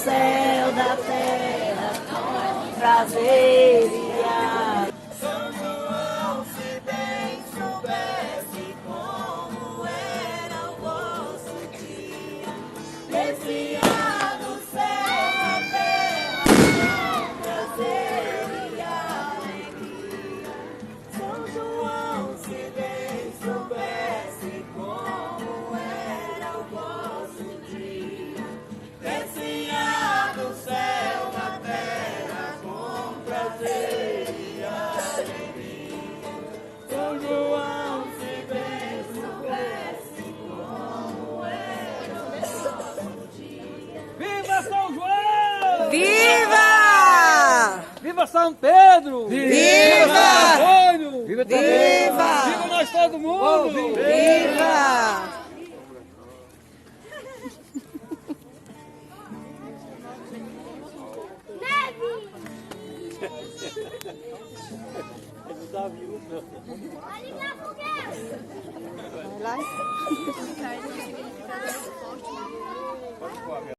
céu, da terra, com prazer e alegria. São João, se bem soubesse como era o vosso dia, descia do céu, da terra, com prazer e alegria. São João, se bem soubesse como era o vosso dia, descia do céu, da terra, com prazer e alegria. São João, se bem soubesse como era o vosso dia. Viva São João! Viva! Viva São Pedro! Viva! Antônio! Viva! Viva nós todo mundo! Viva! Vai lá.